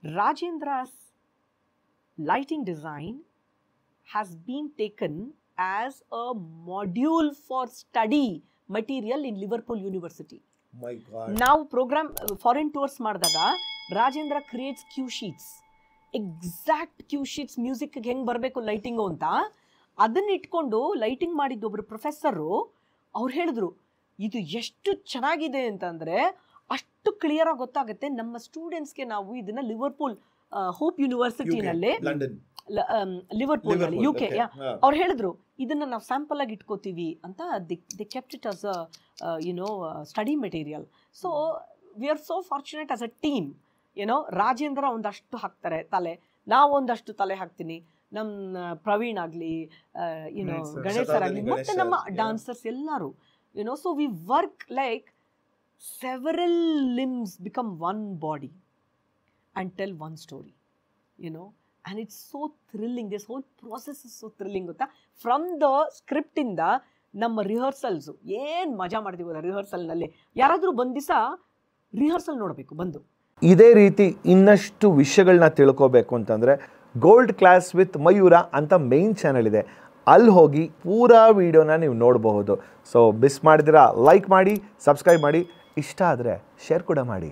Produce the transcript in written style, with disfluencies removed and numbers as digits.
Rajendra's lighting design has been taken as a module for study material in Liverpool University. My God. ನಾವು program foreign tours ಮಾಡಿದಾಗ Rajendra creates cue sheets, exact cue sheets ಮ್ಯೂಸಿಕ್ಗೆ ಹೆಂಗೆ ಬರಬೇಕು lighting ಅಂತ ಅದನ್ನ ಇಟ್ಕೊಂಡು lighting ಮಾಡಿದ್ದು ಒಬ್ರು ಪ್ರೊಫೆಸರು. ಅವ್ರು ಹೇಳಿದ್ರು ಇದು ಎಷ್ಟು ಚೆನ್ನಾಗಿದೆ ಅಂತಂದರೆ ಅಷ್ಟು ಕ್ಲಿಯರಾಗಿ ಗೊತ್ತಾಗುತ್ತೆ ನಮ್ಮ ಸ್ಟೂಡೆಂಟ್ಸ್ಗೆ. ನಾವು ಇದನ್ನ ಲಿವರ್ಪೂಲ್ ಹೋಪ್ ಯೂನಿವರ್ಸಿಟಿನಲ್ಲಿ ಲಿವರ್ಪೂಲ್ UK ಅವ್ರು ಹೇಳಿದ್ರು ಇದನ್ನ ನಾವು ಸ್ಯಾಂಪಲ್ ಆಗಿ ಇಟ್ಕೋತೀವಿ ಅಂತ. The kept it as study material. So we are so fortunate as a team. Rajendra ಒಂದಷ್ಟು ಹಾಕ್ತಾರೆ ತಲೆ, ನಾವು ಒಂದಷ್ಟು ತಲೆ ಹಾಕ್ತೀನಿ, ನಮ್ಮ ಪ್ರವೀಣ್ ಆಗಲಿ ಗಣೇಶ್ ಸರ್ ಆಗಲಿ ಮತ್ತೆ ನಮ್ಮ ಡಾನ್ಸರ್ಸ್ ಎಲ್ಲರೂ so we work like several limbs become one body and tell one story, and it's so thrilling. This whole process is so thrilling gotta. From the script inda ನಮ್ಮ ರಿಹರ್ಸಲ್ಸ್ ಏನು ಮಜಾ ಮಾಡ್ತೀವಿ ರಿಹರ್ಸಲ್ನಲ್ಲಿ. ಯಾರಾದರೂ ಒಂದು ದಿವಸ ರಿಹರ್ಸಲ್ ನೋಡಬೇಕು ಬಂದು. ಇದೇ ರೀತಿ ಇನ್ನಷ್ಟು ವಿಷಯಗಳನ್ನ ತಿಳ್ಕೋಬೇಕು ಅಂತಂದರೆ ಗೋಲ್ಡ್ ಕ್ಲಾಸ್ ವಿತ್ ಮಯೂರ ಅಂತ ಮೇನ್ ಚಾನಲ್ ಇದೆ, ಅಲ್ಲಿ ಹೋಗಿ ಪೂರಾ ವಿಡಿಯೋನ ನೀವು ನೋಡಬಹುದು. ಸೊ ಮಿಸ್ ಮಾಡಿದಿರಾ ಲೈಕ್ ಮಾಡಿ, ಸಬ್ಸ್ಕ್ರೈಬ್ ಮಾಡಿ, ಇಷ್ಟ ಆದರೆ ಶೇರ್ ಕೂಡ ಮಾಡಿ.